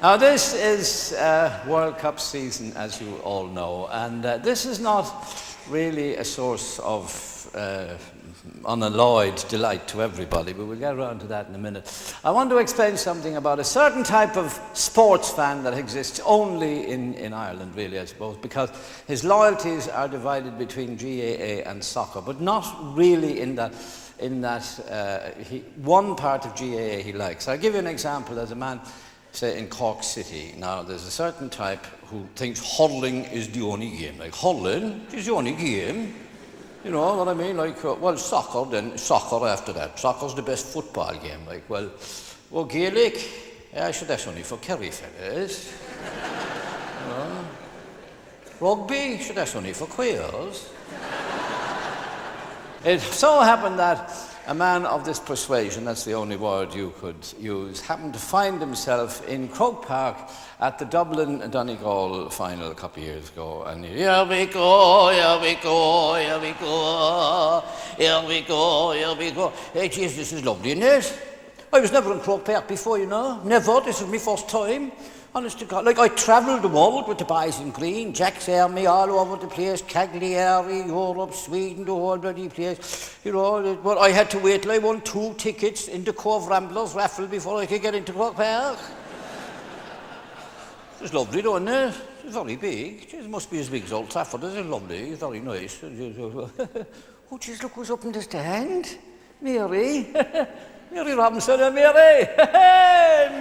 Now, this is World Cup season, as you all know, and this is not really a source of unalloyed delight to everybody, but we'll get around to that in a minute. I want to explain something about a certain type of sports fan that exists only in Ireland, really, I suppose, because his loyalties are divided between GAA and soccer, but not really in that one part of GAA he likes. I'll give you an example. There's a man, say, in Cork City. Now, there's a certain type who thinks hurling is the only game. Like, hurling is the only game. You know what I mean? Like, well, soccer, then soccer after that. Soccer's the best football game. Like, well, Gaelic, yeah, sure, that's only for Kerry fellas. You know? Rugby, sure, that's only for queers. It so happened that a man of this persuasion, that's the only word you could use, happened to find himself in Croke Park at the Dublin-Donegal final a couple of years ago. And here we go, here we go, here we go, here we go, here we go. Hey, geez, this is lovely, isn't it? I was never in Croke Park before, you know. Never. This is my first time. Honest to God. Like, I travelled the world with the boys in green. Jack's Army all over the place. Cagliari, Europe, Sweden, the whole bloody place. You know, but I had to wait till I won 2 tickets in the Cove Ramblers raffle before I could get into Croke Park. It's lovely, though, isn't it? It's very big. It must be as big as Old Trafford. It's lovely. It's very nice. Oh, jeez, look who's up in the stand. Mary. Mary Robinson and Mary.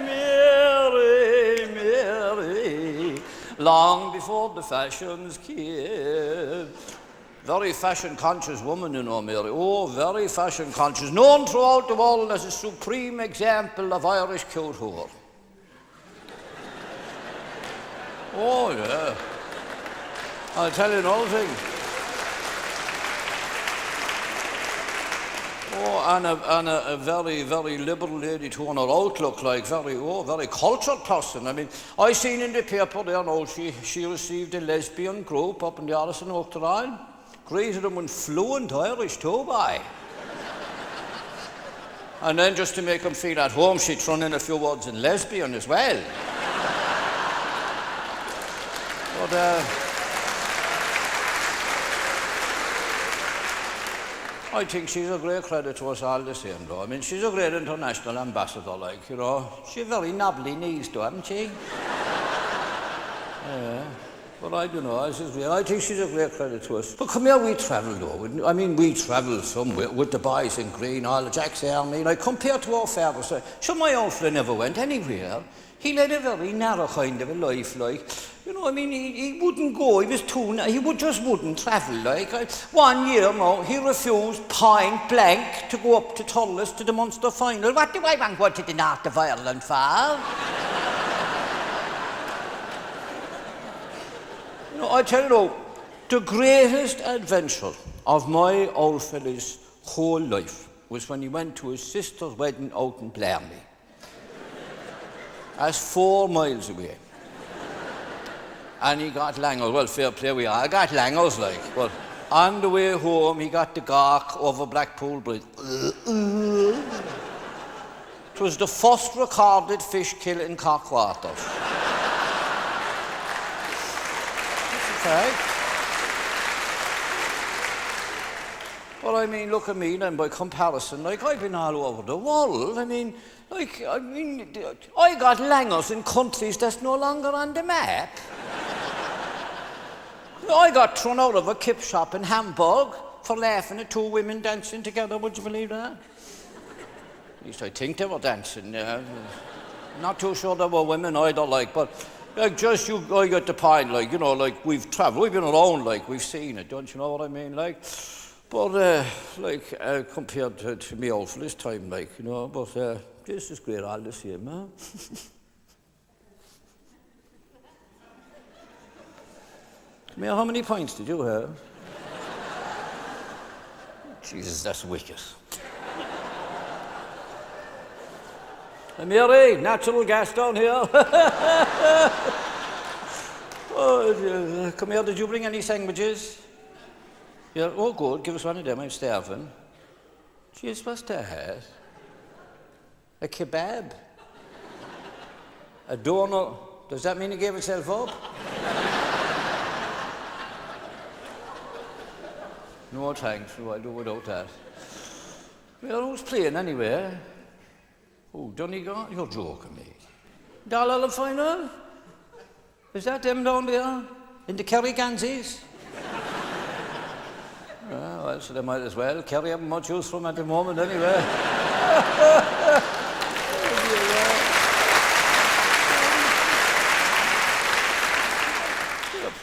Mary, Mary. Long before the fashions came. Very fashion-conscious woman, you know, Mary. Oh, very fashion-conscious. Known throughout the world as a supreme example of Irish culture. Oh, yeah. I'll tell you another thing. Oh, and a very, very liberal lady too, on her outlook, like very cultured person. I mean, I seen in the paper there now, she received a lesbian group up in the Allison Oak Rhine. Greeted them in fluent Irish too, boy. And then just to make them feel at home, she'd thrown in a few words in lesbian as well. But, I think she's a great credit to us all the same, though. I mean, she's a great international ambassador, like, you know. She's very knobbly knees, too, hasn't she? Yeah. But I don't know, I think she's a great credit to us. But come here, we travel, though. I mean, we travel somewhere with the boys in green, all the Jack's Army. Like, compared to our fathers, sure, my uncle never went anywhere. He led a very narrow kind of a life, like, you know, I mean, he wouldn't go, he just wouldn't travel, like. 1 year, no, he refused point blank to go up to Thurles to the Munster final. What do I want to go to the north of Ireland for? You know, I tell you, the greatest adventure of my old fella's whole life was when he went to his sister's wedding out in Blarney. That's 4 miles away. And he got langers. Well, fair play we are. I got langers, like. But on the way home, he got the Gark over Blackpool Bridge. It was the first recorded fish kill in Cork waters. That's a fact. But I mean, look at me then, by comparison, like, I've been all over the world. I mean, I got langers in countries that's no longer on the map. I got thrown out of a kip shop in Hamburg for laughing at 2 women dancing together. Would you believe that? At least I think they were dancing. Not too sure they were women either, like, but like, just I get the point, like, you know, like, we've travelled, we've been around, like, we've seen it, don't you know what I mean, like? But, compared to me all for this time, like, you know, but this is great all the same, huh? Come here, how many points did you have? Jesus, that's wicked. Mary, natural gas down here. Oh, come here, did you bring any sandwiches? Yeah, oh good, give us one of them, I'm starving. Jeez, what's that? A kebab? A donor. Does that mean he gave himself up? No thanks, no, I'll do without that. Well, who's playing anyway? Oh, Donegal? You're joking me. Dalal final? Is that them down there? In the Kerry Ganses? Well, so they might as well. Kerry haven't much use for them at the moment anyway.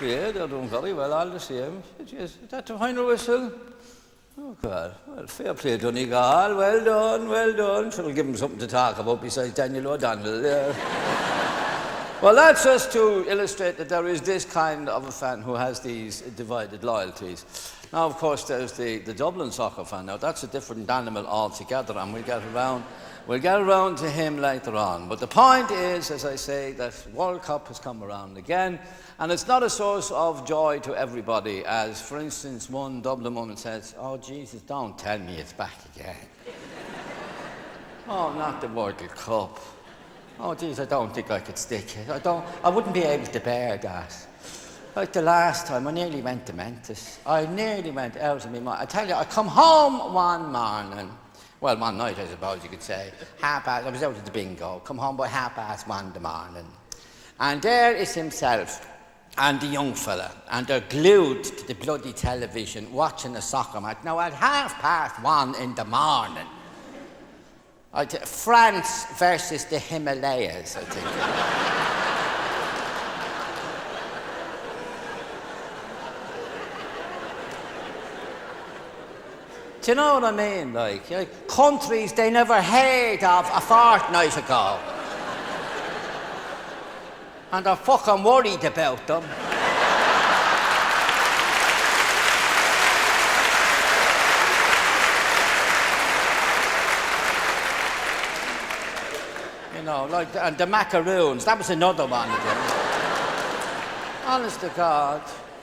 Yeah, they're doing very well all the same. Is that the final whistle? Oh, God. Well, fair play, Donegal. Well done, well done. Should give them something to talk about besides Daniel O'Donnell. Yeah. Well, that's just to illustrate that there is this kind of a fan who has these divided loyalties. Now, of course, there's the Dublin soccer fan. Now, that's a different animal altogether, and we'll get around to him later on. But the point is, as I say, that World Cup has come around again, and it's not a source of joy to everybody, as, for instance, one Dublin woman says, "Oh, Jesus, don't tell me it's back again." Oh, not the World Cup. Oh, geez, I don't think I could stick it. I wouldn't be able to bear that. Like the last time, I nearly went demented. I nearly went out of my mind. I tell you, I come home one morning. Well, one night, I suppose you could say. I was out at the bingo. Come home by 1:30 in the morning. And there is himself and the young fella. And they're glued to the bloody television watching a soccer match. Now, at 1:30 in the morning, France versus the Himalayas, I think. Do you know what I mean? Like countries they never heard of a fortnight ago. And they're fucking worried about them. You know, like, and the macaroons, that was another one of them. Honest to God.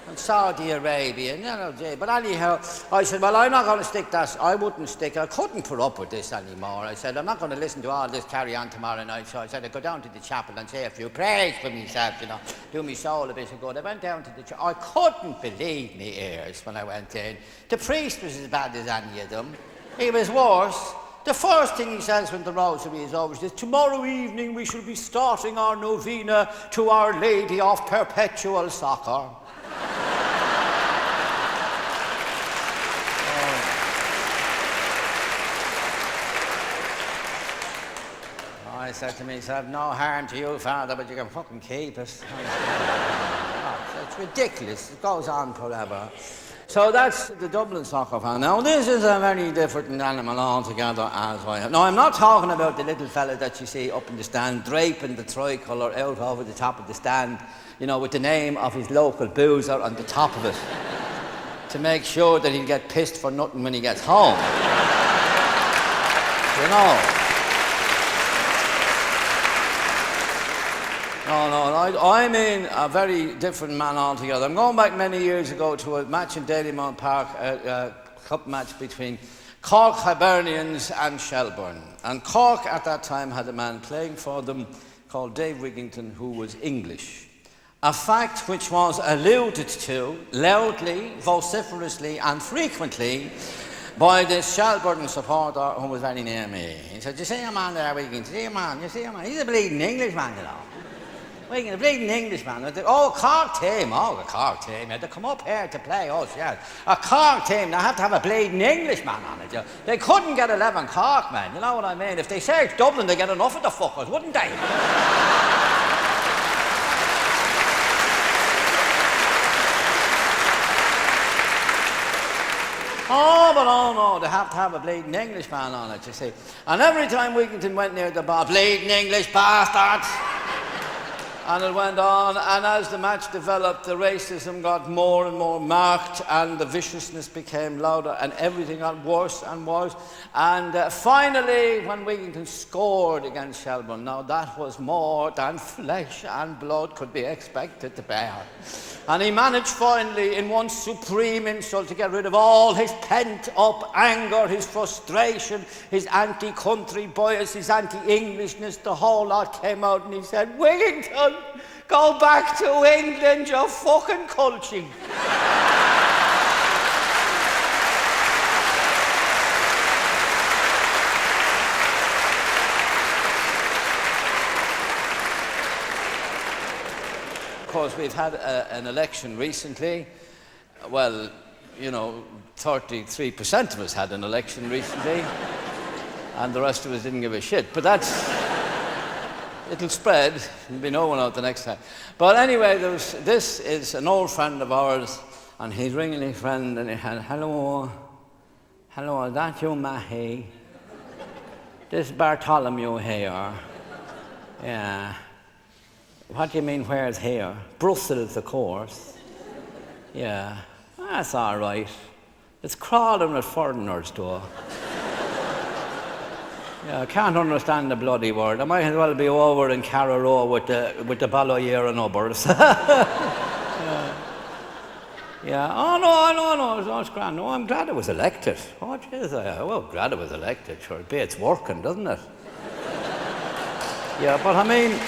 And Saudi Arabia, you know, but anyhow, I said, well, I'm not going to stick that. I wouldn't stick it. I couldn't put up with this anymore. I said, I'm not going to listen to all this carry on tomorrow night. So I said, I'd go down to the chapel and say a few prayers for myself, you know, do my soul a bit of good. I went down to the chapel. I couldn't believe me ears when I went in. The priest was as bad as any of them. He was worse. The first thing he says when the rosary is over is, tomorrow evening we shall be starting our novena to Our Lady of Perpetual Succor. I said to myself, no harm to you, Father, but you can fucking keep it. It's ridiculous. It goes on forever. So that's the Dublin soccer fan. Now, this is a very different animal altogether as I have. Now, I'm not talking about the little fella that you see up in the stand, draping the tricolour out over the top of the stand, you know, with the name of his local boozer on the top of it, to make sure that he'll get pissed for nothing when he gets home. You know. No, I mean a very different man altogether. I'm going back many years ago to a match in Dalymount Park, a cup match between Cork Hibernians and Shelbourne. And Cork at that time had a man playing for them called Dave Wigington, who was English. A fact which was alluded to loudly, vociferously and frequently by this Shelbourne supporter who was very near me. He said, you see a man there, Wigington? You see a man? He's a bleeding Englishman, you know. A bleeding Englishman. Oh, Cork team. Oh, the Cork team. Yeah, they come up here to play us, yeah. A Cork team, they have to have a bleeding Englishman on it. Yeah. They couldn't get 11 Cork men, you know what I mean? If they searched Dublin, they'd get enough of the fuckers, wouldn't they? Oh, but oh no, they have to have a bleeding Englishman on it, you see. And every time Wigington went near the bar, bleeding English bastards. And it went on, and as the match developed, the racism got more and more marked, and the viciousness became louder, and everything got worse and worse. And finally, when Wigington scored against Shelburne, now that was more than flesh and blood could be expected to bear. And he managed finally, in one supreme insult, to get rid of all his pent-up anger, his frustration, his anti-country bias, his anti-Englishness. The whole lot came out, and he said, "Wigington, go back to England, you fucking culching." Of course, we've had an election recently. Well, 33% of us had an election recently, and the rest of us didn't give a shit. But it'll spread. There'll be no one out the next time. But anyway, this is an old friend of ours, and he's ringing his friend, and he had, hello, is that you, Mahi? This is Bartholomew here. Yeah. What do you mean, where's here? Brussels, of course. Yeah, that's all right. It's crawling with foreigners, though. Yeah, I can't understand the bloody word. I might as well be over in Carrow with the Balloyer and Ubbers. Yeah. Oh, no, it's grand. No, I'm glad I was elected. Oh, jeez, glad I was elected. Sure, it's working, doesn't it? Yeah, but I mean,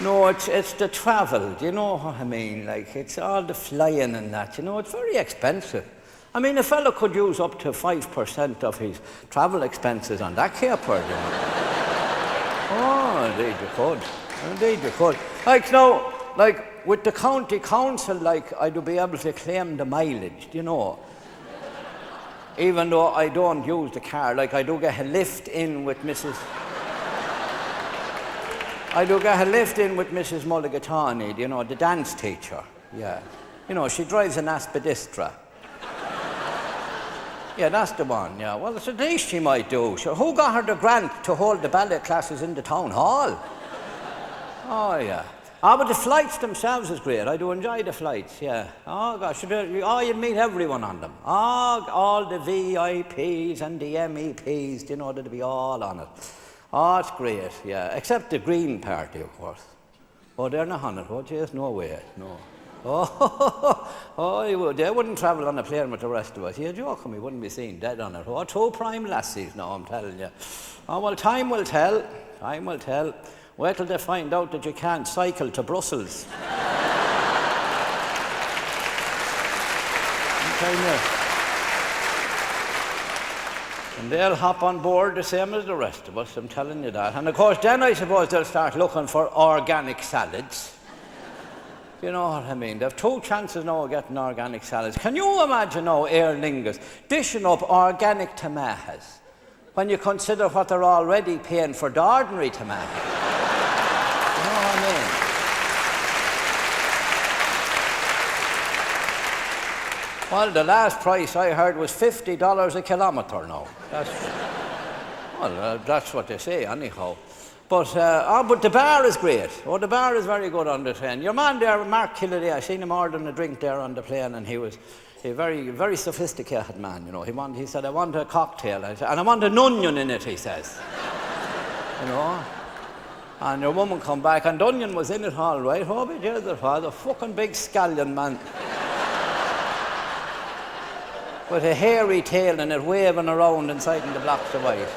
no, it's the travel, do you know what I mean? Like, it's all the flying and that, it's very expensive. I mean, a fellow could use up to 5% of his travel expenses on that caper, Oh, indeed you could. Indeed you could. Like, with the county council, I'd be able to claim the mileage, Even though I don't use the car, I do get a lift in with Mrs. Mulligatawny, the dance teacher. Yeah. She drives an Aspidistra. Yeah, that's the one, yeah. Well, it's the least she might do. Sure, who got her the grant to hold the ballet classes in the town hall? Oh, yeah. But the flights themselves is great. I do enjoy the flights, yeah. Oh, gosh, you'd meet everyone on them. All the VIPs and the MEPs, they'd be all on it. Oh, it's great, yeah. Except the Green Party, of course. Oh, they're not on it. Oh, jeez, no way, no. They wouldn't travel on a plane with the rest of us. You're joking, we wouldn't be seen dead on it. Oh, two prime lassies now, I'm telling you. Oh, well, time will tell. Time will tell. Wait till they find out that you can't cycle to Brussels. I'm telling you. And they'll hop on board the same as the rest of us, I'm telling you that. And of course, then I suppose they'll start looking for organic salads. You know what I mean? They've two chances now of getting organic salads. Can you imagine now Aer Lingus dishing up organic tomatoes when you consider what they're already paying for the ordinary tomatoes? You know what I mean? Well, the last price I heard was $50 a kilometre now. That's what they say anyhow. But the bar is great. Oh, the bar is very good on the train. Your man there, Mark Killedy, I seen him ordering a drink there on the plane, and he was a very, very sophisticated man, He said, I want a cocktail. And I want an onion in it, he says. And your woman come back, and the onion was in it all right. Oh, but here's it was, a fucking big scallion, man. With a hairy tail and it waving around inside in the blocks of white,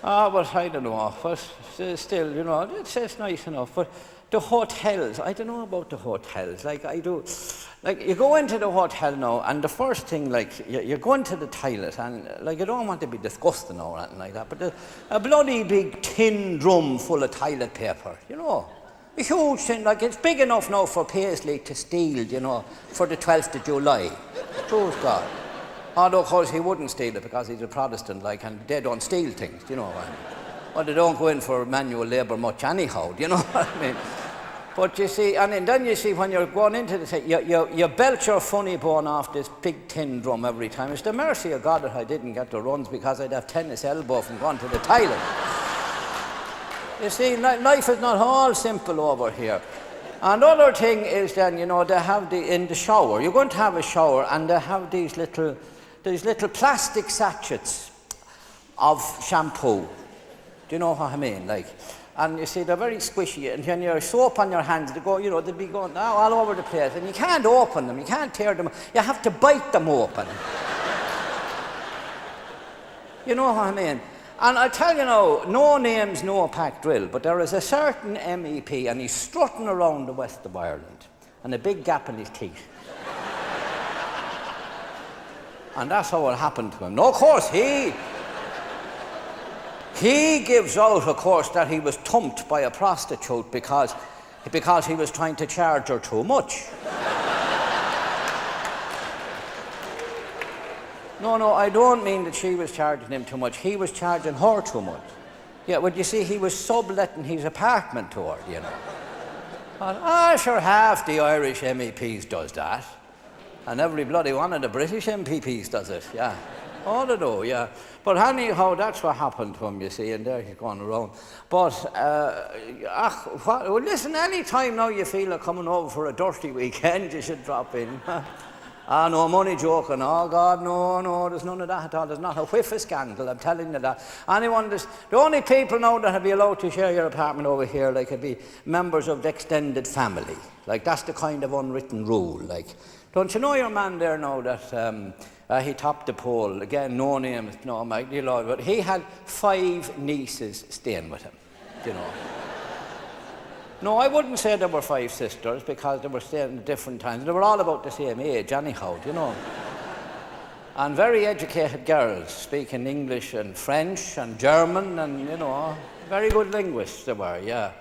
but I don't know, but still, it's nice enough. But the hotels, I don't know about the hotels. You go into the hotel now, and the first thing, you go into the toilet, and, you don't want to be disgusting or anything like that, but there's a bloody big tin drum full of toilet paper, A huge thing, it's big enough now for Paisley to steal, for the 12th of July. Truth God. Although, of course, he wouldn't steal it because he's a Protestant, and they don't steal things, Well, they don't go in for manual labour much anyhow, you know what I mean? But you see, and then you see when you're going into the thing, you belt your funny bone off this big tin drum every time. It's the mercy of God that I didn't get the runs, because I'd have tennis elbow from going to the toilet. You see, life is not all simple over here. And the other thing is then, you know, they have in the shower, you're going to have a shower, and they have these little plastic sachets of shampoo. Do you know what I mean? Like, and you see, they're very squishy, and when you have soap on your hands, they'd be going all over the place, and you can't open them, you can't tear them, you have to bite them open. You know what I mean? And I tell you now, no name's no pack drill, but there is a certain MEP, and he's strutting around the west of Ireland, and a big gap in his teeth. And that's how it happened to him. No, of course, he gives out, of course, that he was thumped by a prostitute because he was trying to charge her too much. No, I don't mean that she was charging him too much. He was charging her too much. Yeah, well, you see, he was subletting his apartment to her, you know. And, sure, half the Irish MEPs does that. And every bloody one of the British MPs does it, yeah. Oh, they do, yeah. But anyhow, that's what happened to him, you see, and there he's going around. But, well, listen, any time now you feel like coming over for a dirty weekend, you should drop in. No money joking. Oh, God, no, there's none of that at all. There's not a whiff of scandal, I'm telling you that. The only people now that would be allowed to share your apartment over here, like, would be members of the extended family. Like, that's the kind of unwritten rule, like. Don't you know your man there now that he topped the poll? Again, no names, no, my dear Lord, but he had 5 nieces staying with him, you know. No, I wouldn't say there were 5 sisters, because they were staying at different times. They were all about the same age anyhow, you know. And very educated girls, speaking English and French and German and, you know, very good linguists they were, yeah.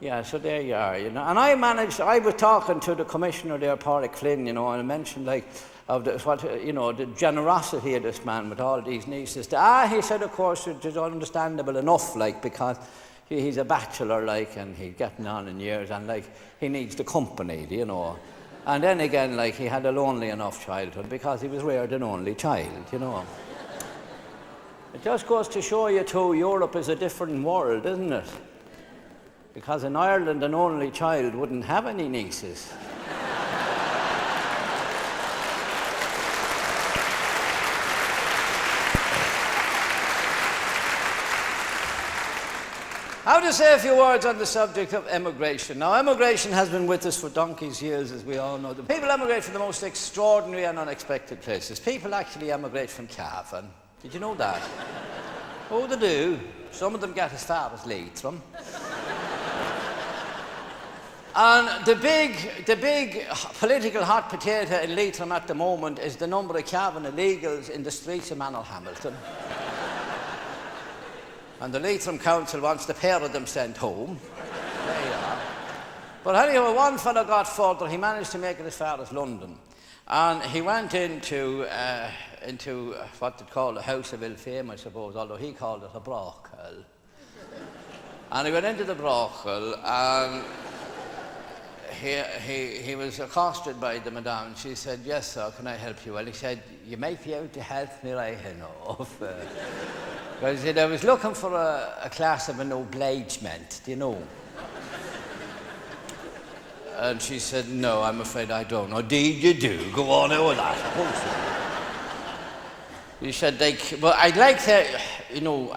Yeah, so there you are, you know. And I was talking to the commissioner there, Pádraig Flynn, you know, and I mentioned, like, the generosity of this man with all these nieces. He said, of course, it is understandable enough, like, because he's a bachelor, like, and he's getting on in years, and, like, he needs the company, you know. And then again, like, he had a lonely enough childhood because he was reared an only child, you know. It just goes to show you, too, Europe is a different world, isn't it? Because in Ireland, an only child wouldn't have any nieces. How to say a few words on the subject of emigration. Now, emigration has been with us for donkey's years, as we all know. The people emigrate from the most extraordinary and unexpected places. People actually emigrate from Cavan. Did you know that? Oh, they do. Some of them get as far as Leitrim. And the big political hot potato in Leitrim at the moment is the number of Cavan illegals in the streets of Manor Hamilton. And the Leitrim Council wants the pair of them sent home. There you are. But anyhow, one fellow got further. He managed to make it as far as London. And he went into what they call a house of ill fame, I suppose, although he called it a brothel. And he went into the brothel, and he was accosted by the madame. She said, "Yes, sir, can I help you?" Well, he said, "You might be able to help me right enough." Well, he said, "I was looking for a class of an obligement, do you know?" And she said, "No, I'm afraid I don't." "Oh, deed you do. Go on over that." He said, like, "Well, I'd like to, you know,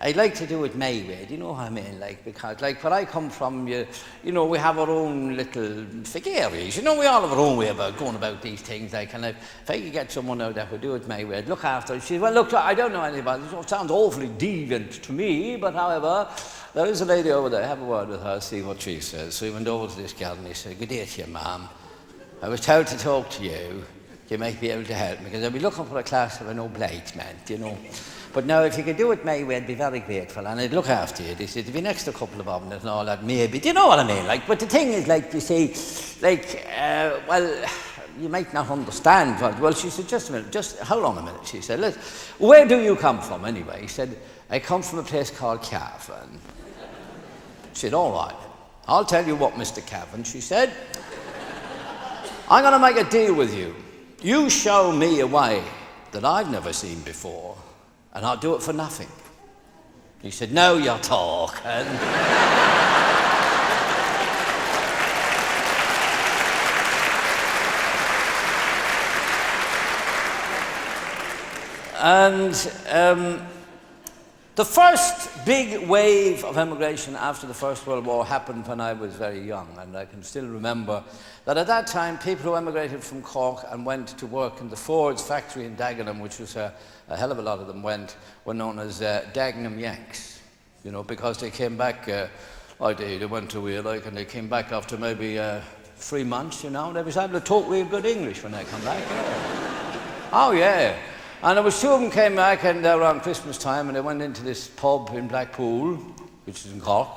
I'd like to do it my way, do you know what I mean? Like, because, like, where I come from, you know, we have our own little areas. You know, we all have our own way about going about these things, like, and if I could get someone out that would do it my way, I'd look after it." She said, "Well, look, I don't know anything about it. It sounds awfully deviant to me, but however, there is a lady over there. Have a word with her, see what she says." So he went over to this girl and he said, "Good day to you, ma'am. I was told to talk to you. You might be able to help me, because I'll be looking for a class of an obligement, you know. But now, if you could do it my way, I'd be very grateful, and I'd look after you." They said, "There'd be an extra couple of omelets and all that, maybe." Do you know what I mean? Like, but the thing is, like, you see, like, well, you might not understand. Well, she said, "Just a minute, just hold on a minute." She said, "Where do you come from, anyway?" He said, "I come from a place called Cavan." She said, "All right. I'll tell you what, Mr. Cavan, she said. I'm going to make a deal with you. You show me a way that I've never seen before, and I'll do it for nothing. He said, "No, you're talking." And the first big wave of emigration after the First World War happened when I was very young, and I can still remember that at that time people who emigrated from Cork and went to work in the Ford's factory in Dagenham, which was a hell of a lot of them were known as Dagenham Yanks, you know, because they came back, they went to Wales, and they came back after maybe 3 months, you know, they was able to talk real good English when they come back. Yeah. Oh yeah. And there was two of them came back and around Christmas time, and they went into this pub in Blackpool, which is in Cork,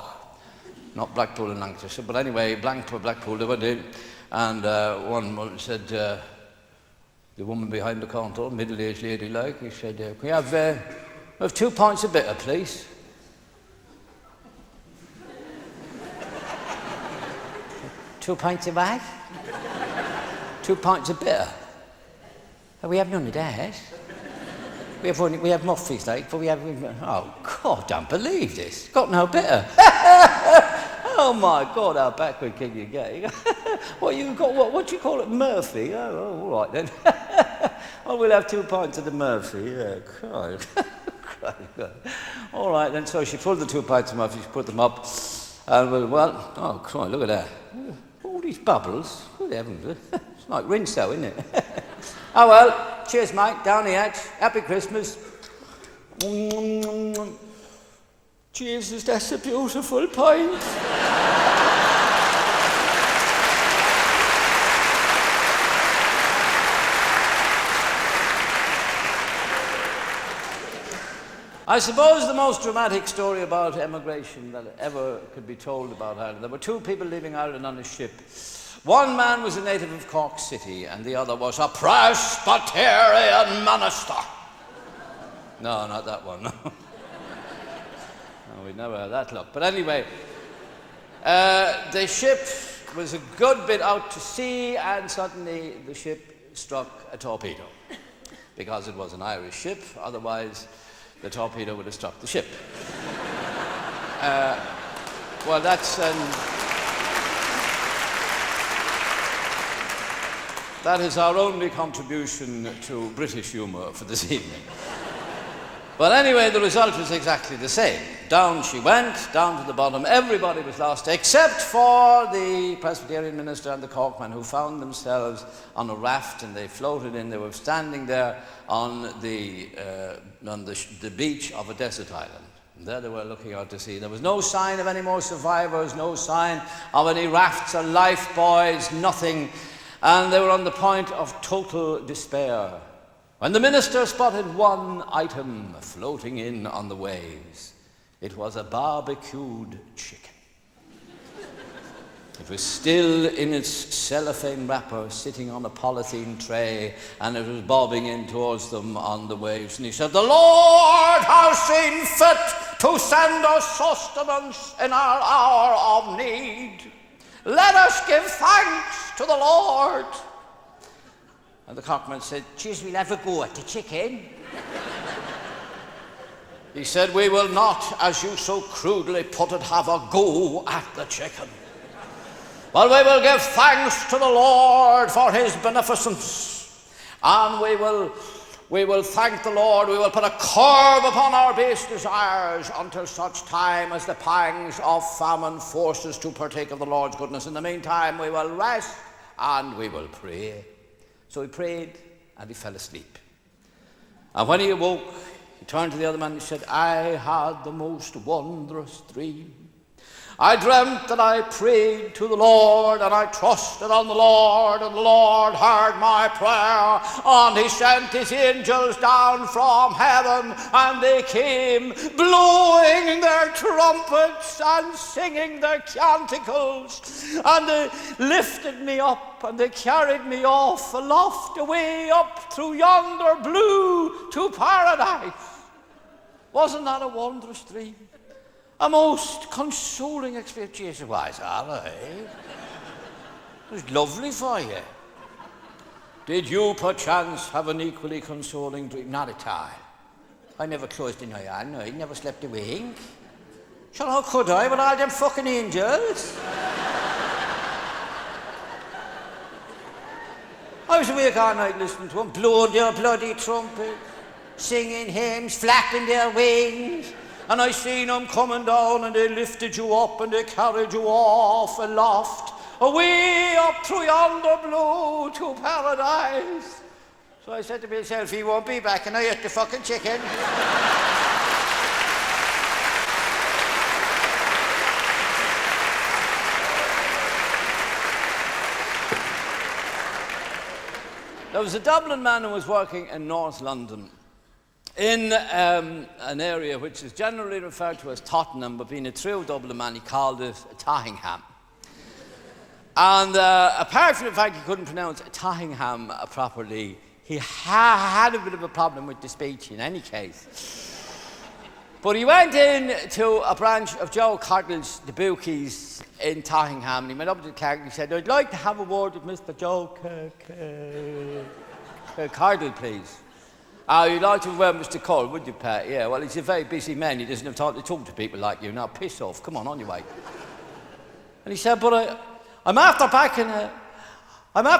not Blackpool in Lancashire, but anyway, Blackpool, they went in, and one woman said, the woman behind the counter, middle-aged lady like, he said, "Can we have 2 pints of bitter, please?" 2 pints of what? 2 pints of bitter. Oh, we have none of that. We have muffies, like, but we have. Oh God, I don't believe this. Got no bitter. Oh my God, how backward can you get? What you got? What do you call it, Murphy? Oh, all right then. Well, we'll have 2 pints of the Murphy. Yeah, God. All right then. So she pulled the 2 pints of Murphy. She put them up, and oh Christ, look at that! All these bubbles. Good heavens! It's like rinso, isn't it? Oh well, cheers mate, down the hatch, happy Christmas. Jesus, that's a beautiful pint. I suppose the most dramatic story about emigration that ever could be told about Ireland, there were 2 people leaving Ireland on a ship. One man was a native of Cork City, and the other was a Presbyterian minister. No, not that one. No, we'd never had that luck. But anyway, the ship was a good bit out to sea, and suddenly the ship struck a torpedo. Because it was an Irish ship, otherwise the torpedo would have struck the ship. Well, that is our only contribution to British humour for this evening. But anyway, the result was exactly the same. Down she went, down to the bottom. Everybody was lost, except for the Presbyterian minister and the Corkman, who found themselves on a raft, and they floated in. They were standing there on the beach of a desert island. And there they were looking out to sea. There was no sign of any more survivors, no sign of any rafts or lifebuoys, nothing. And they were on the point of total despair when the minister spotted one item floating in on the waves. It was a barbecued chicken. It was still in its cellophane wrapper, sitting on a polythene tray, and it was bobbing in towards them on the waves. And he said, "The Lord has seen fit to send us sustenance in our hour of need. Let us give thanks to the Lord." And the cockman said, "Geez, we'll have a go at the chicken." He said, "We will not, as you so crudely put it, have a go at the chicken. Well, we will give thanks to the Lord for his beneficence, and we will thank the Lord. We will put a curb upon our base desires until such time as the pangs of famine force us to partake of the Lord's goodness. In the meantime, we will rest and we will pray." So he prayed and he fell asleep. And when he awoke, he turned to the other man and he said, "I had the most wondrous dream. I dreamt that I prayed to the Lord, and I trusted on the Lord, and the Lord heard my prayer, and he sent his angels down from heaven, and they came blowing their trumpets and singing their canticles, and they lifted me up, and they carried me off aloft, away up through yonder blue to paradise." Wasn't that a wondrous dream? A most consoling experience. Yes, it was, all right. It was lovely for you. Did you, perchance, have an equally consoling dream? Not at all. I never closed an eye all night, never slept a wink. Sure, how could I with all them fucking angels? I was awake all night listening to them, blowing their bloody trumpet, singing hymns, flapping their wings. And I seen them coming down and they lifted you up and they carried you off aloft, away up through yonder blue to paradise. So I said to myself, he won't be back, and I ate the fucking chicken. There was a Dublin man who was working in North London in an area which is generally referred to as Tottenham, but being a true Dublin man, he called it Tottingham. And apart from the fact he couldn't pronounce Tottingham properly, he had a bit of a problem with the speech in any case. But he went in to a branch of Joe Cardle's, the bookies in Tottingham, and he went up to the clerk and he said, I'd like to have a word with Mr. Joe Cardle, please. You'd like to have Mr. Cole, would you, Pat? Yeah, well, he's a very busy man. He doesn't have time to talk to people like you. Now, piss off. Come on your way. And he said, but I'm after packing a... I know,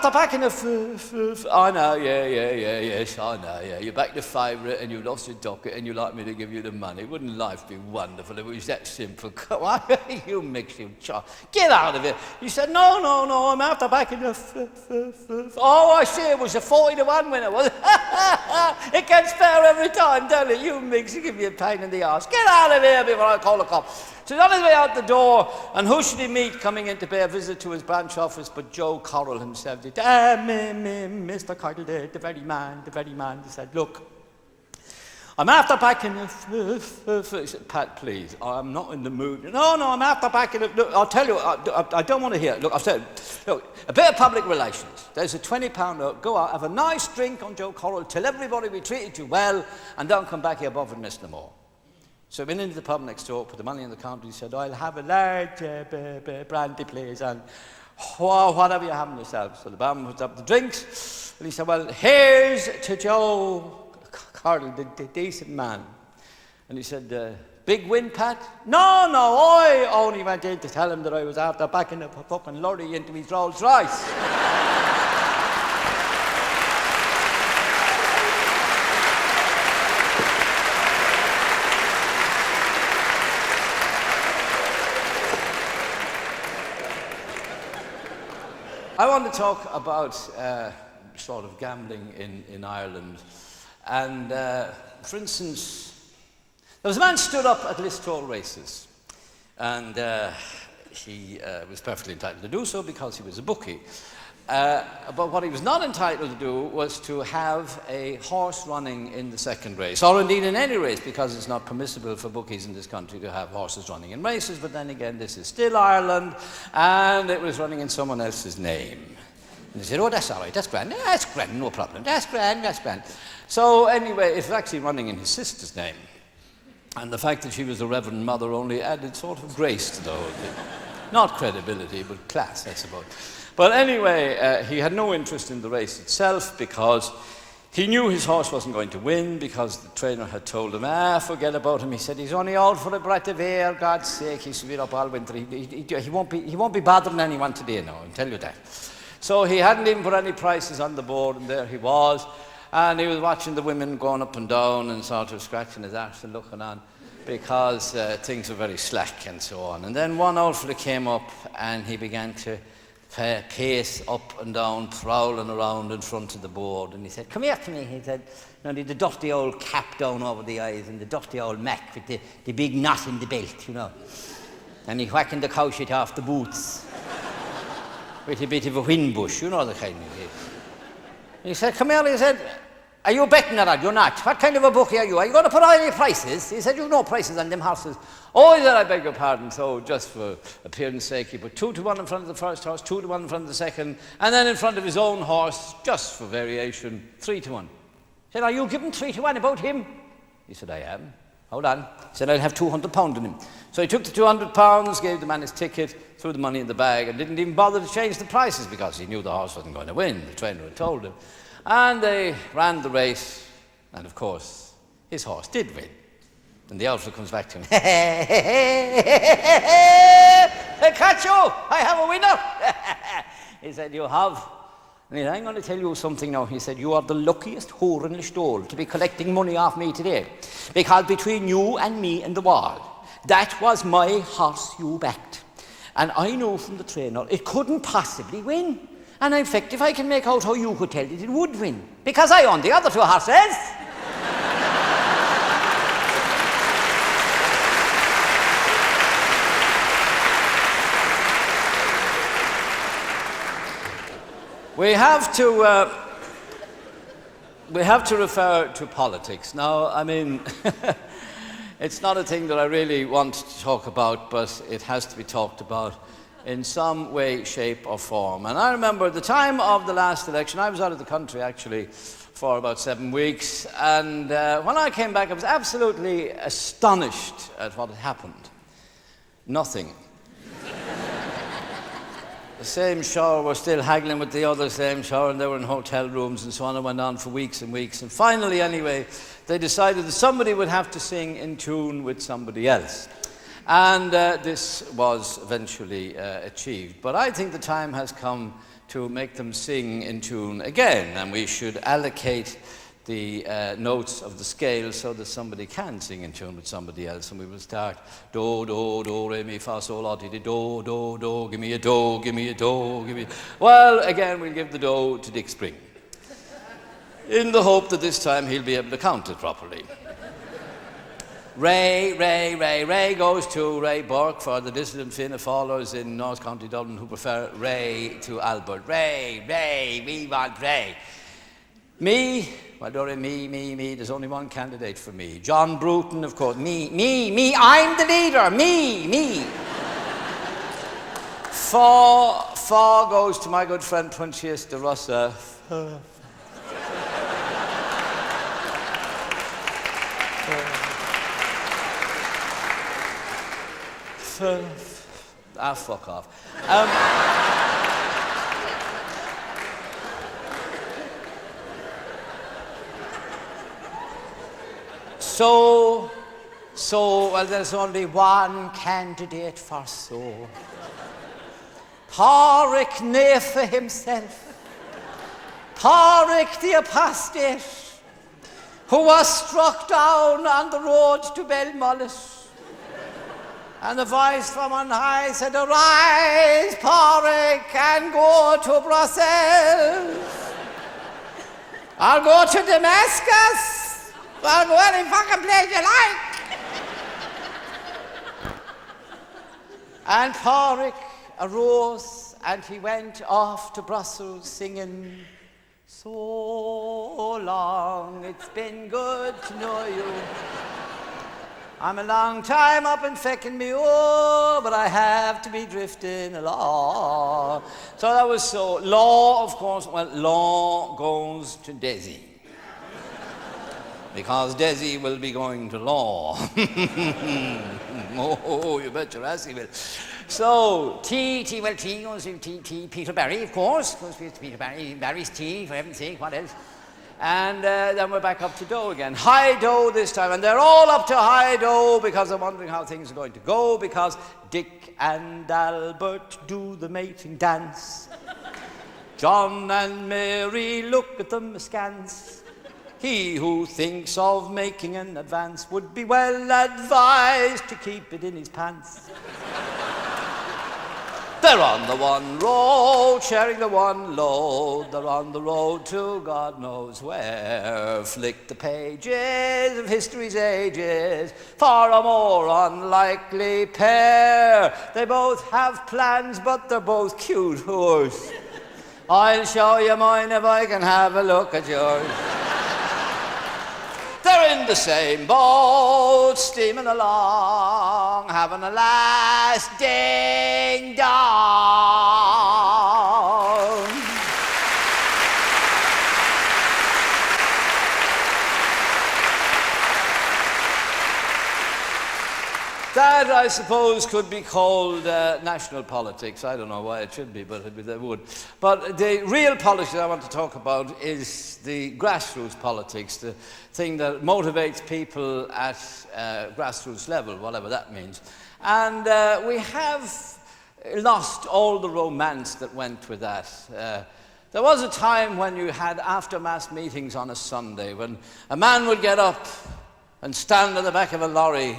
yes, I know, yeah. You're back to favourite and you lost your docket and you'd like me to give you the money. Wouldn't life be wonderful if it was that simple? Come on, you mix your child. Get out of it. He said, no, I'm after backing a Oh, I see, it was a 40-1 winner, was it? It gets fair every time, don't it? You mix, you give me a pain in the arse. Get out of here before I call a cop. So he's on his way out the door, and who should he meet coming in to pay a visit to his branch office but Joe Correll himself? Mr. Cardle, the very man. He said, look, I'm after packing he said, Pat, please, I'm not in the mood. No, I'm after packing look, I'll tell you, I don't want to hear it. Look, I've said, look, a bit of public relations. There's a £20 note. Go out, have a nice drink on Joe Correll, tell everybody we treated you well, and don't come back here bothering us no more. So I went into the pub next door, put the money in the counter. He said, I'll have a large brandy, please, and whatever you're having yourself. So the barman put up the drinks, and he said, well, here's to Joe Cardle, the decent man. And he said, big win, Pat? No, I only went in to tell him that I was after backing a fucking lorry into his Rolls Royce. I want to talk about sort of gambling in Ireland. And, for instance, there was a man stood up at Listowel races. And he was perfectly entitled to do so because he was a bookie. But what he was not entitled to do was to have a horse running in the second race, or indeed in any race, because it's not permissible for bookies in this country to have horses running in races. But then again, this is still Ireland, and it was running in someone else's name. And they said, oh, that's all right, that's grand. Yeah, that's grand, no problem. That's grand. So anyway, it was actually running in his sister's name. And the fact that she was a Reverend Mother only added sort of grace to the whole thing. Not credibility, but class, I suppose. But anyway, he had no interest in the race itself because he knew his horse wasn't going to win, because the trainer had told him, forget about him. He said, he's only out for a breath of air, God's sake, he's been up all winter. He won't be bothering anyone today now, I'll tell you that. So he hadn't even put any prices on the board, and there he was. And he was watching the women going up and down and sort of scratching his arse and looking on, because things were very slack and so on. And then one old fella came up and he began to pace up and down, prowling around in front of the board. And he said, come here to me, he said. You know, the dusty old cap down over the eyes and the dusty old mac with the big knot in the belt, you know. And he whacking the cow shit off the boots with a bit of a wind bush, you know the kind of thing. He said, come here, he said, are you betting or not? You're not. What kind of a bookie are you? Are you going to put on any prices? He said, you've no prices on them horses. Oh, he said, I beg your pardon. So just for appearance sake, he put 2-1 in front of the first horse, 2-1 in front of the second, and then in front of his own horse, just for variation, 3-1. He said, are you giving 3-1 about him? He said, I am. Hold on. He said, I'll have £200 in him. So he took the £200, gave the man his ticket, threw the money in the bag, and didn't even bother to change the prices because he knew the horse wasn't going to win. The trainer had told him. And they ran the race, and of course, his horse did win. And the outfit comes back to him. I catch you! I have a winner! He said, you have? And he said, I'm going to tell you something now. He said, you are the luckiest whore in the stall to be collecting money off me today. Because between you and me and the wall, that was my horse you backed. And I knew from the trainer it couldn't possibly win. And in fact, if I can make out how you could tell it would win. Because I own the other two horses. We have to refer to politics. Now, I mean, it's not a thing that I really want to talk about, but it has to be talked about in some way, shape, or form. And I remember at the time of the last election, I was out of the country actually for about 7 weeks, and when I came back, I was absolutely astonished at what had happened. Nothing. The same shower were still haggling with the other same shower, and they were in hotel rooms and so on. It went on for weeks and weeks. And finally, anyway, they decided that somebody would have to sing in tune with somebody else. And this was eventually achieved. But I think the time has come to make them sing in tune again, and we should allocate the notes of the scale so that somebody can sing in tune with somebody else. And we will start do, do, do, re, mi, fa, sol, la, ti, di, do, do, do, give me a do, give me a do, give me a... Well, again, we'll give the do to Dick Spring, in the hope that this time he'll be able to count it properly. Ray, Ray, Ray, Ray goes to Ray Burke for the dissident Fianna Fáilers in North County Dublin who prefer Ray to Albert. Ray, Ray, we want Ray. Me, well, don't me, there's only one candidate for me. John Bruton, of course. Me, I'm the leader. Me. Four goes to my good friend Pontius de Rossa. Fuck off. So, well, there's only one candidate for so. Pádraic Naofa himself. Pádraic the apostate, who was struck down on the road to Belmullet. And the voice from on high said, arise, Pádraic, and go to Brussels. I'll go to Damascus. I'll go any fucking place you like. And Pádraic arose and he went off to Brussels singing, so long, it's been good to know you. I'm a long time up in fecking me, oh, but I have to be drifting along. So that was so. Law, of course, well, law goes to Desi. Because Desi will be going to law. Oh, you bet your ass he will. So, T goes to T, Peter Barry, of course. Goes to Peter Barry, Barry's tea, for heaven's sake, what else? And then we're back up to do again. High do this time. And they're all up to high do because they're wondering how things are going to go because Dick and Albert do the mating dance. John and Mary look at them askance. He who thinks of making an advance would be well advised to keep it in his pants. They're on the one road, sharing the one load. They're on the road to God knows where. Flick the pages of history's ages for a more unlikely pair. They both have plans, but they're both cute whores. I'll show you mine if I can have a look at yours. They're in the same boat, steaming along, having a last ding dong. I suppose, could be called national politics. I don't know why it should be, but it would. But the real politics I want to talk about is the grassroots politics, the thing that motivates people at grassroots level, whatever that means. And we have lost all the romance that went with that. There was a time when you had after-mass meetings on a Sunday, when a man would get up and stand at the back of a lorry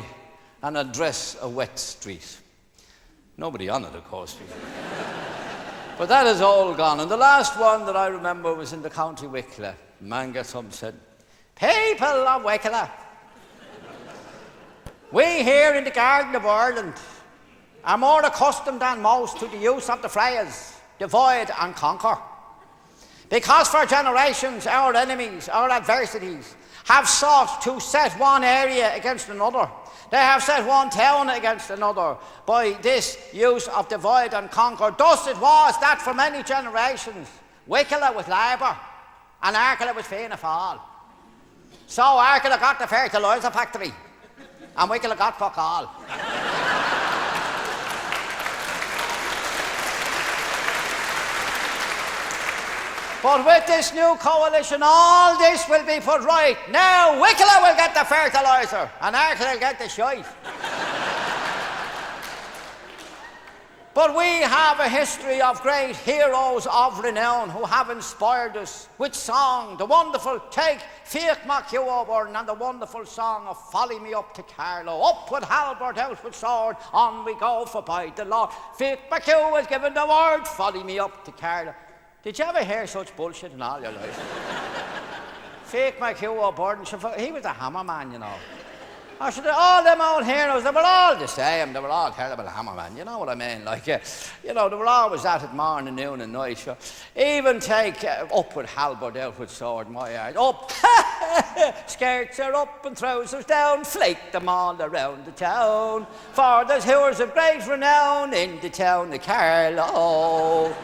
and address a wet street. Nobody on it, of course. But that is all gone. And the last one that I remember was in the County Wicklow. The man gets up and said, "People of Wicklow, we here in the Garden of Ireland are more accustomed than most to the use of the phrase divide and conquer. Because for generations our enemies, our adversities, have sought to set one area against another. They have set one town against another by this use of divide and conquer. Thus it was that for many generations Wicklow was Labour and Arklow was Fianna Fáil. So Arklow got the fertiliser factory and Wicklow got fuck all. But with this new coalition, all this will be put right. Now Wicklow will get the fertiliser and Arklow will get the shite. But we have a history of great heroes of renown who have inspired us with song, the wonderful Take Fiach MacHugh and the wonderful song of Folly Me Up to Carlow. Up with halberd, out with sword, on we go for by the Lord. Fiach MacHugh has given the word, folly me up to Carlow. Did you ever hear such bullshit in all your life? Fiach MacHugh, he was a hammer man, you know. I should all them old heroes, they were all the same. They were all terrible hammermen, you know what I mean? Like, you know, they were always at it morning, noon and night. Sure. Even take up with halberd, out with sword, my art. Up, skirts are up and trousers down, flake them all around the town. For there's heroes of great renown in the town of Carlow.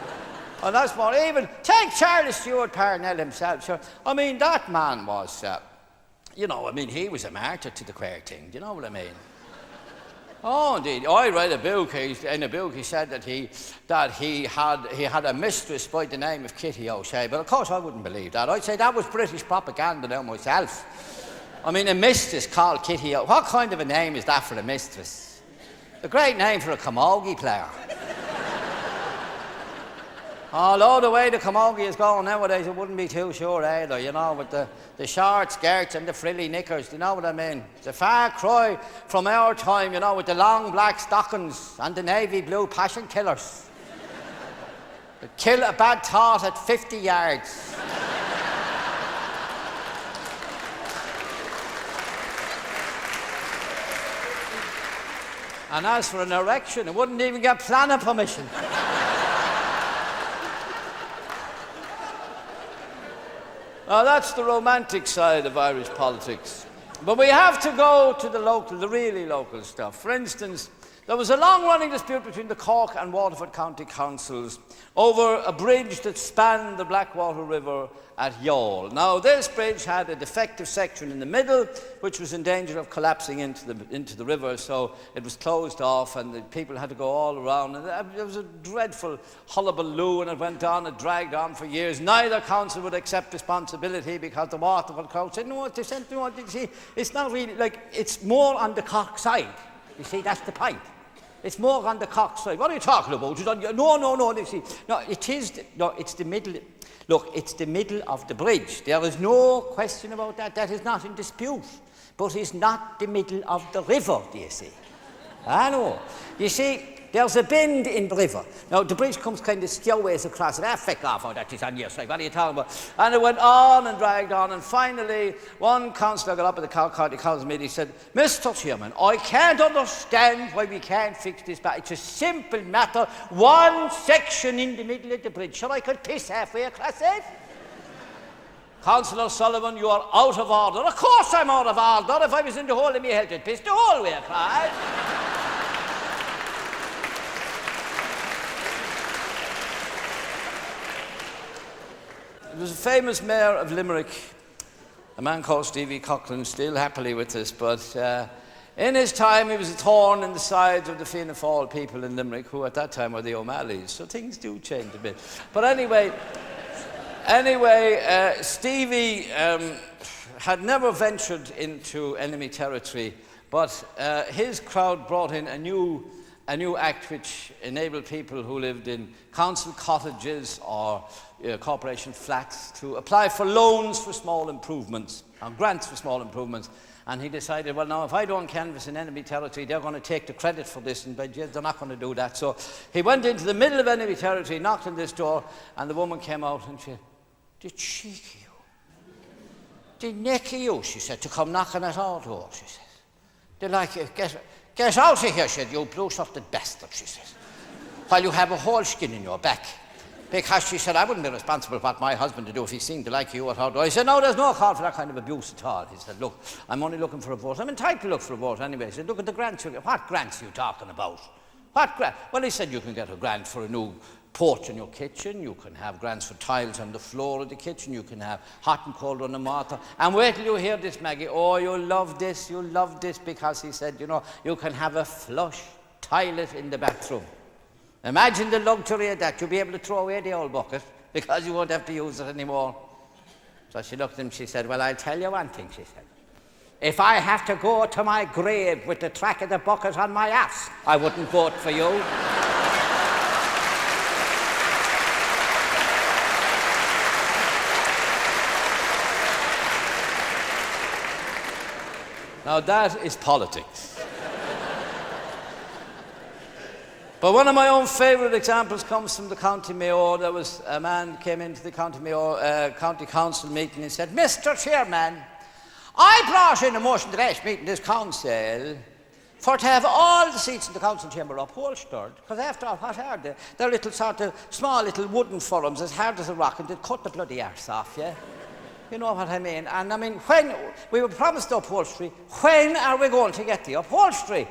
And that's more. Even take Charlie Stewart Parnell himself. Sure. I mean, that man was... you know, I mean, he was a martyr to the queer thing. Do you know what I mean? Oh, indeed. I read a book. In a book, he said that he had a mistress by the name of Kitty O'Shea. But of course, I wouldn't believe that. I'd say that was British propaganda now myself. I mean, a mistress called Kitty O'Shea. What kind of a name is that for a mistress? A great name for a camogie player. Although the way the camogie is going nowadays, I wouldn't be too sure either, you know, with the short skirts and the frilly knickers, do you know what I mean? It's a far cry from our time, you know, with the long black stockings and the navy blue passion killers. They kill a bad thought at 50 yards. And as for an erection, it wouldn't even get planning permission. Now, that's the romantic side of Irish politics. But we have to go to the really local stuff. For instance, there was a long-running dispute between the Cork and Waterford County Councils over a bridge that spanned the Blackwater River at Youghal. Now, this bridge had a defective section in the middle, which was in danger of collapsing into the river, so it was closed off, and the people had to go all around. And it was a dreadful hullabaloo, and it went on, it dragged on for years. Neither council would accept responsibility because the Waterford Council said, no, they said, no, you see, it's not really, like, it's more on the Cork side. You see, that's the point. It's more on the Cork side. What are you talking about? No, you see. No, it's the middle. Look, it's the middle of the bridge. There is no question about that. That is not in dispute. But it's not the middle of the river, do you see? I know. You see, there's a bend in the river. Now, the bridge comes kind of skew-ways across it. Feck off, oh, that is on your side. What are you talking about? And it went on and dragged on. And finally, one councillor got up at the County Council meeting and said, Mr. Chairman, I can't understand why we can't fix this. But it's a simple matter. One section in the middle of the bridge. Sure, I could piss halfway across it. Councillor Sullivan, you are out of order. Of course I'm out of order. If I was in the hole of me head, I'd piss the whole way across. There was a famous mayor of Limerick, a man called Stevie Coughlin, still happily with us, but In his time, he was a thorn in the sides of the Fianna Fáil people in Limerick, who at that time were the O'Malleys. So things do change a bit. But anyway, Stevie had never ventured into enemy territory, but his crowd brought in a new act which enabled people who lived in council cottages or corporation flats to apply for loans for small improvements, or grants for small improvements. And he decided, well, now, if I don't canvass in enemy territory, they're going to take the credit for this, and they're not going to do that. So he went into the middle of enemy territory, knocked on this door, and the woman came out and she said, "The cheek of you, the neck of you," she said, "to come knocking at our door," she said. "They like you, get out of here," she said, "you blue-shirted bastard," she said, "while you have a whole skin in your back." Because she said, I wouldn't be responsible for what my husband to do if he seemed to like you at our door. He said, no, there's no call for that kind of abuse at all. He said, look, I'm only looking for a vote. I'm entitled to look for a vote anyway. He said, look at the grants you get. What grants are you talking about? What grant? Well, he said, you can get a grant for a new porch in your kitchen. You can have grants for tiles on the floor of the kitchen. You can have hot and cold running water. And wait till you hear this, Maggie. Oh, you'll love this, because he said, you know, you can have a flush toilet in the bathroom. Imagine the luxury of that. You'll be able to throw away the old bucket because you won't have to use it anymore. So she looked at him, she said, well, I'll tell you one thing, she said. If I have to go to my grave with the track of the bucket on my ass, I wouldn't vote for you. Now that is politics. But one of my own favourite examples comes from the County Mayo. There was a man came into the County Mayo County Council meeting and said, Mr. Chairman, I brought in a motion to last meeting this council for to have all the seats in the council chamber upholstered. Because after all, what are they? They're little sort of small little wooden forums as hard as a rock, and they'd cut the bloody arse off, yeah? You know what I mean? And I mean, when we were promised the upholstery, when are we going to get the upholstery?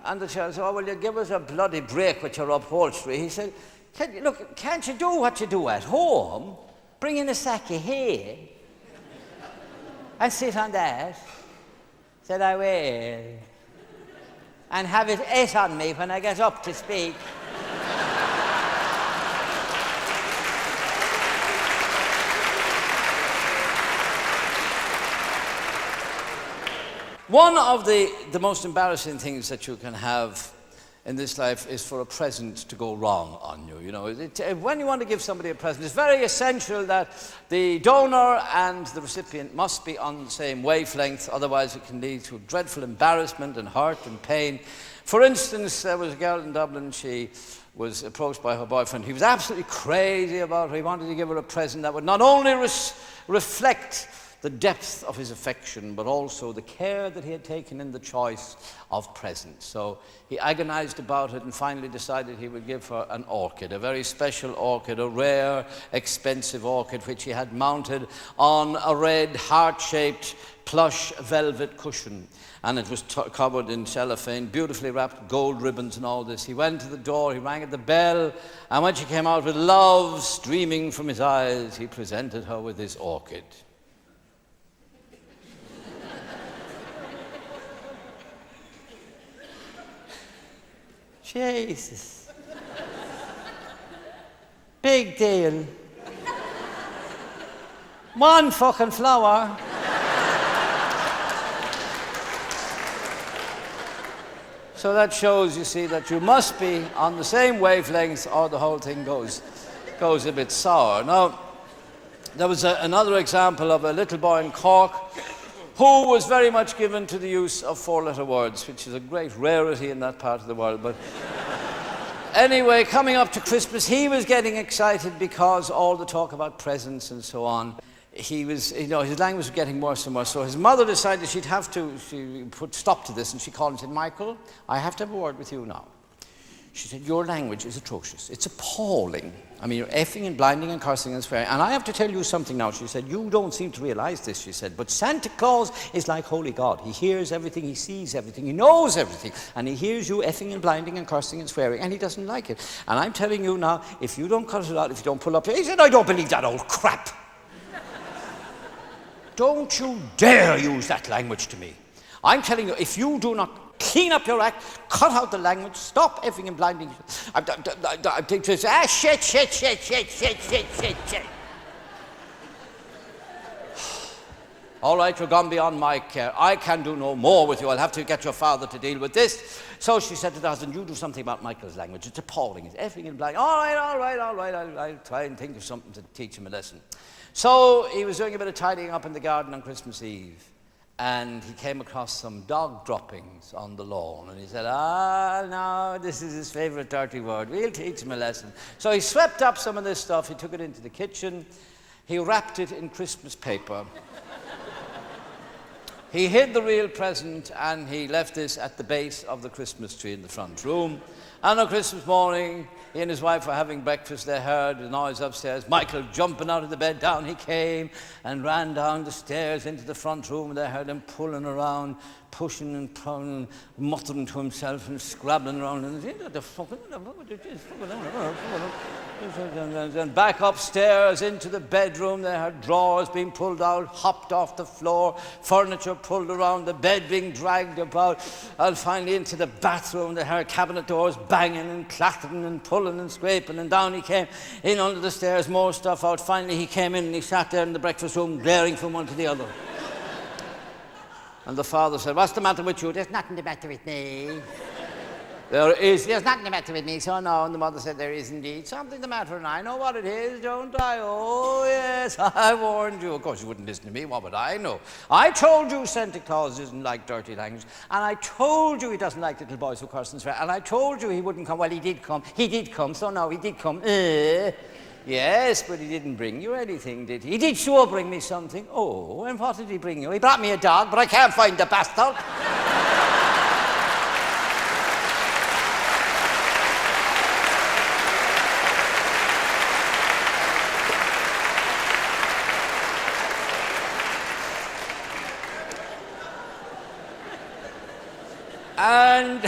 And the chair said, oh, will you give us a bloody break with your upholstery? He said, can't you do what you do at home? Bring in a sack of hay and sit on that. Said, I will. And have it ate on me when I get up to speak. One of the most embarrassing things that you can have in this life is for a present to go wrong on you. You know, when you want to give somebody a present, it's very essential that the donor and the recipient must be on the same wavelength, otherwise it can lead to dreadful embarrassment and hurt and pain. For instance, there was a girl in Dublin, she was approached by her boyfriend. He was absolutely crazy about her. He wanted to give her a present that would not only reflect the depth of his affection, but also the care that he had taken in the choice of presents. So he agonized about it and finally decided he would give her an orchid, a very special orchid, a rare, expensive orchid, which he had mounted on a red, heart-shaped plush velvet cushion. And it was covered in cellophane, beautifully wrapped, gold ribbons and all this. He went to the door, he rang at the bell, and when she came out with love streaming from his eyes, he presented her with his orchid. Jesus. Big deal. One fucking flower. So that shows, you see, that you must be on the same wavelength or the whole thing goes a bit sour. Now, there was another example of a little boy in Cork who was very much given to the use of four-letter words, which is a great rarity in that part of the world. But anyway, coming up to Christmas, he was getting excited because all the talk about presents and so on, he was, you know, his language was getting worse and worse. So his mother decided she put stop to this, and she called and said, Michael, I have to have a word with you now. She said, your language is atrocious. It's appalling. I mean, you're effing and blinding and cursing and swearing. And I have to tell you something now. She said, you don't seem to realize this, she said, but Santa Claus is like Holy God. He hears everything, he sees everything, he knows everything. And he hears you effing and blinding and cursing and swearing, and he doesn't like it. And I'm telling you now, if you don't cut it out, if you don't pull up... He said, I don't believe that old crap. Don't you dare use that language to me. I'm telling you, if you do not clean up your act, cut out the language, stop effing and blinding. I think to say, shit. All right, you're gone beyond my care. I can do no more with you. I'll have to get your father to deal with this. So she said to the husband, you do something about Michael's language. It's appalling. It's effing and blinding. All right. I'll try and think of something to teach him a lesson. So he was doing a bit of tidying up in the garden on Christmas Eve. And he came across some dog droppings on the lawn. And he said, no, this is his favourite dirty word. We'll teach him a lesson. So he swept up some of this stuff. He took it into the kitchen. He wrapped it in Christmas paper. He hid the real present, and he left this at the base of the Christmas tree in the front room. And on Christmas morning, he and his wife were having breakfast. They heard the noise upstairs. Michael jumping out of the bed. Down he came and ran down the stairs into the front room. They heard him pulling around, pushing and pulling, muttering to himself and scrabbling around. And back upstairs into the bedroom. They heard drawers being pulled out, hopped off the floor, furniture pulled around, the bed being dragged about. And finally into the bathroom. They heard cabinet doors banging and clattering and pulling and scraping. And down he came in under the stairs, more stuff out. Finally he came in and he sat there in the breakfast room glaring from one to the other. And the father said, what's the matter with you? There's nothing the matter with me. There's nothing the matter with me, so no. And the mother said, there is indeed something the matter, and I know what it is, don't I? Oh, yes, I warned you. Of course, you wouldn't listen to me. What would I know? I told you Santa Claus doesn't like dirty language, and I told you he doesn't like little boys who curse and swear, and I told you he wouldn't come. Well, he did come, so no, he did come. Yes, but he didn't bring you anything, did he? He did sure bring me something. Oh, and what did he bring you? He brought me a dog, but I can't find the bastard. And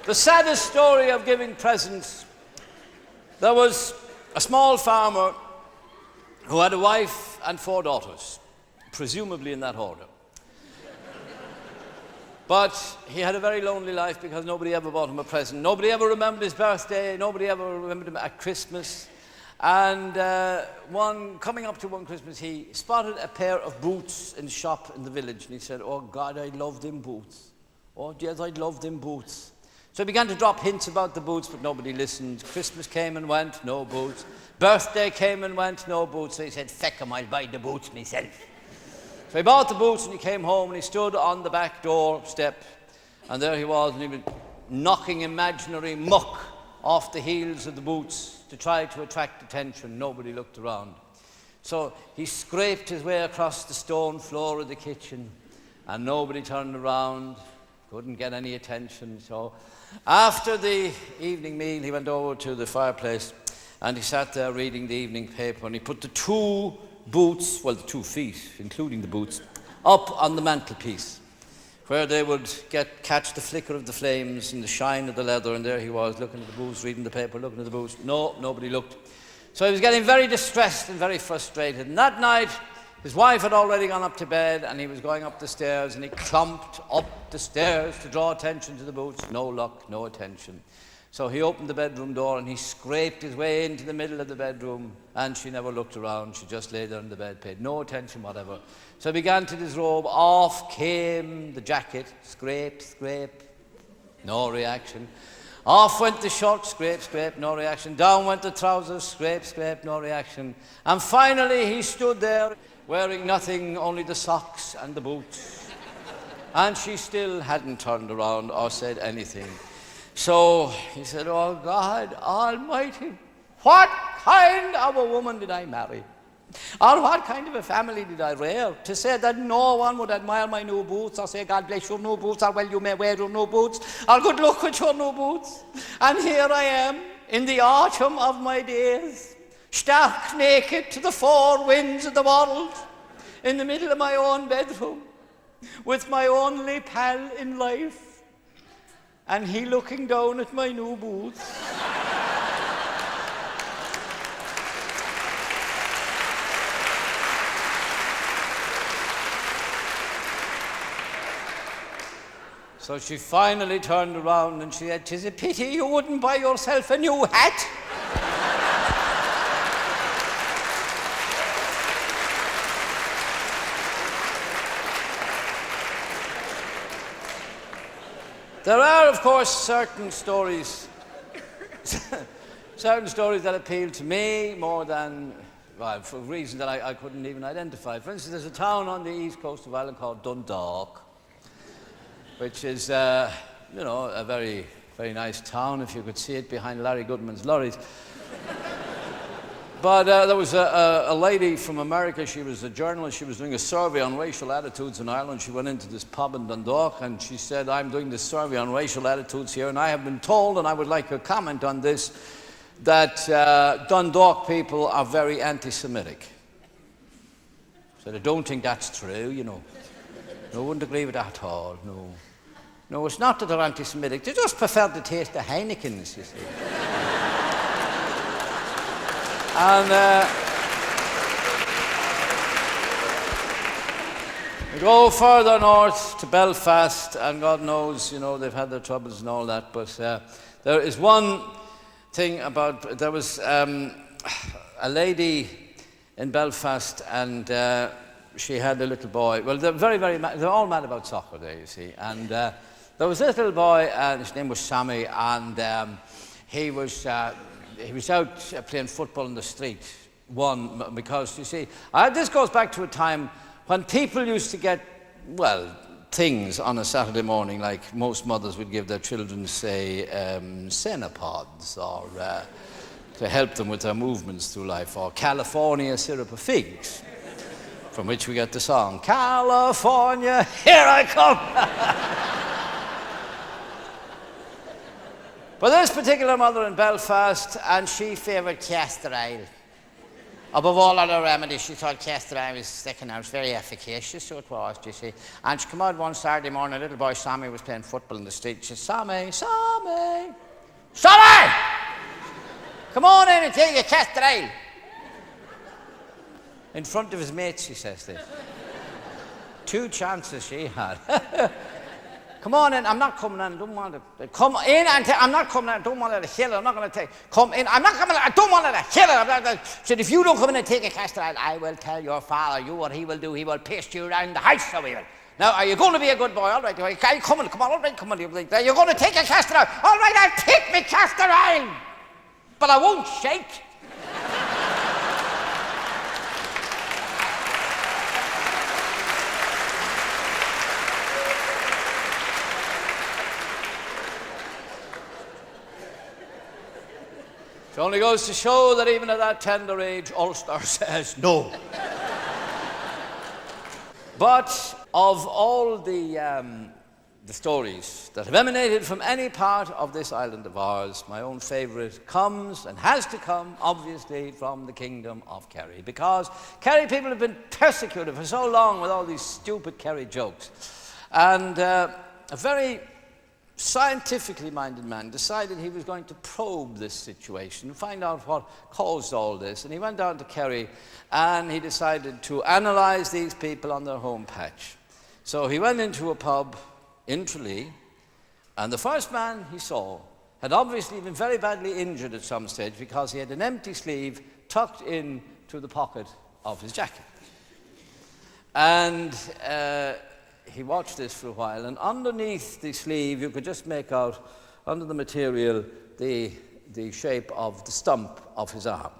the saddest story of giving presents, there was a small farmer who had a wife and 4 daughters, presumably in that order. But he had a very lonely life because nobody ever bought him a present. Nobody ever remembered his birthday. Nobody ever remembered him at Christmas. And coming up to one Christmas, he spotted a pair of boots in the shop in the village. And he said, oh, God, I love them boots. Oh, yes, I love them boots. So he began to drop hints about the boots, but nobody listened. Christmas came and went, no boots. Birthday came and went, no boots. So he said, feck 'em, I'll buy the boots myself. So he bought the boots and he came home and he stood on the back door step. And there he was, and he was knocking imaginary muck off the heels of the boots to try to attract attention. Nobody looked around. So he scraped his way across the stone floor of the kitchen and nobody turned around, couldn't get any attention. So after the evening meal, he went over to the fireplace and he sat there reading the evening paper, and he put the 2 boots, well, the 2 feet, including the boots, up on the mantelpiece, where they would catch the flicker of the flames and the shine of the leather. And there he was, looking at the boots, reading the paper, looking at the boots. No, nobody looked. So he was getting very distressed and very frustrated. And that night, his wife had already gone up to bed, and he was going up the stairs, and he clumped up the stairs to draw attention to the boots. No luck, no attention. So he opened the bedroom door, and he scraped his way into the middle of the bedroom, and she never looked around. She just lay there on the bed, paid no attention whatever. So he began to disrobe. Off came the jacket. Scrape, scrape. No reaction. Off went the shirt. Scrape, scrape. No reaction. Down went the trousers. Scrape, scrape. No reaction. And finally he stood there wearing nothing, only the socks and the boots. And she still hadn't turned around or said anything. So he said, oh, God Almighty, what kind of a woman did I marry? Or what kind of a family did I rear to say that no one would admire my new boots or say, God bless your new boots, or well, you may wear your new boots, or good luck with your new boots. And here I am in the autumn of my days, stark naked to the 4 winds of the world, in the middle of my own bedroom, with my only pal in life, and he looking down at my new boots. So she finally turned around and she said, "'Tis a pity you wouldn't buy yourself a new hat." There are, of course, certain stories that appeal to me more than, well, for reasons that I couldn't even identify. For instance, there's a town on the east coast of Ireland called Dundalk, which is, a very, very nice town, if you could see it behind Larry Goodman's lorries. But there was a lady from America. She was a journalist. She was doing a survey on racial attitudes in Ireland. She went into this pub in Dundalk and she said, "I'm doing this survey on racial attitudes here, and I have been told, and I would like a comment on this, that Dundalk people are very anti-Semitic." So I don't think that's true, No, I wouldn't agree with that at all, no. No, it's not that they're anti-Semitic. They just prefer the taste of Heineken's, you see. And we go further north to Belfast, and God knows, they've had their troubles and all that, but there is one thing about, there was a lady in Belfast, and she had a little boy. Well, they're very, very mad. They're all mad about soccer there, you see. And there was a little boy, and his name was Sammy, and he was out playing football in the street. Because, you see, this goes back to a time when people used to get, things on a Saturday morning, like most mothers would give their children, say, Cenepods, or to help them with their movements through life, or California syrup of figs, from which we get the song, "California, here I come." But this particular mother in Belfast, and she favoured castor oil. Above all other remedies, she thought castor oil was sticking out. It was very efficacious, so it was, you see. And she came out one Saturday morning, a little boy, Sammy, was playing football in the street. She said, Sammy, come on in and take your castor oil. In front of his mates, she says this. 2 chances she had. Come on in, I'm not coming in, I don't want to. Come in, and I'm not coming in, I don't want to kill it, I'm not going to take. Come in, I'm not coming in, I don't want to kill it. Said, if you don't come in and take a castor oil, I will tell your father, what he will do, he will paste you around the house, so he will. Now, are you going to be a good boy? All right, come on, all right, come on. You're going to take a castor oil. All right, I'll take my castor oil, but I won't shake. It only goes to show that even at that tender age, Ulster says no. But of all the stories that have emanated from any part of this island of ours, my own favourite comes and has to come, obviously, from the kingdom of Kerry. Because Kerry people have been persecuted for so long with all these stupid Kerry jokes. And a very scientifically minded man decided he was going to probe this situation and find out what caused all this. And he went down to Kerry and he decided to analyse these people on their home patch. So he went into a pub in Tralee, and the first man he saw had obviously been very badly injured at some stage because he had an empty sleeve tucked into the pocket of his jacket. And he watched this for a while, and underneath the sleeve you could just make out, under the material, the shape of the stump of his arm.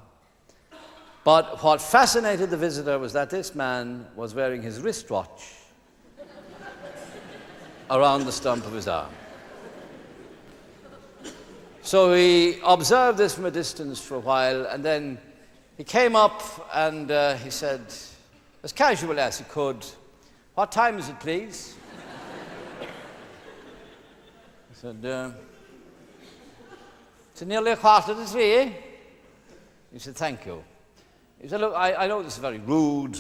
But what fascinated the visitor was that this man was wearing his wristwatch around the stump of his arm. So he observed this from a distance for a while, and then he came up and he said, as casually as he could, "What time is it, please?" I said, "It's nearly 3:15. He said, "Thank you." He said, "Look, I know this is very rude,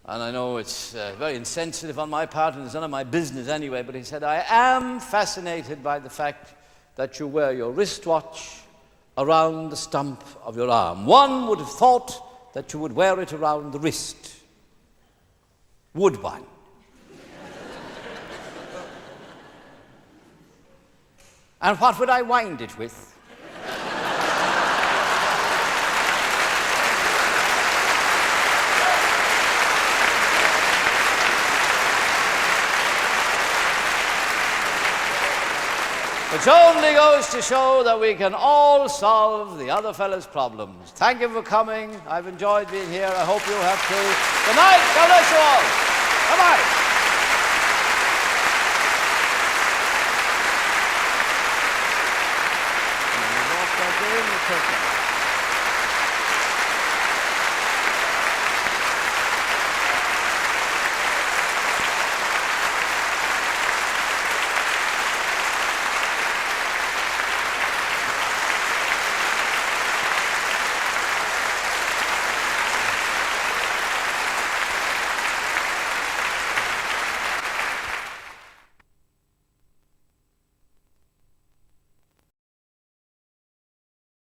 and I know it's very insensitive on my part, and it's none of my business anyway," but he said, "I am fascinated by the fact that you wear your wristwatch around the stump of your arm. One would have thought that you would wear it around the wrist. Would one?" And what would I wind it with? Which only goes to show that we can all solve the other fella's problems. Thank you for coming. I've enjoyed being here. I hope you have too. Good night. God bless you all. Bye-bye.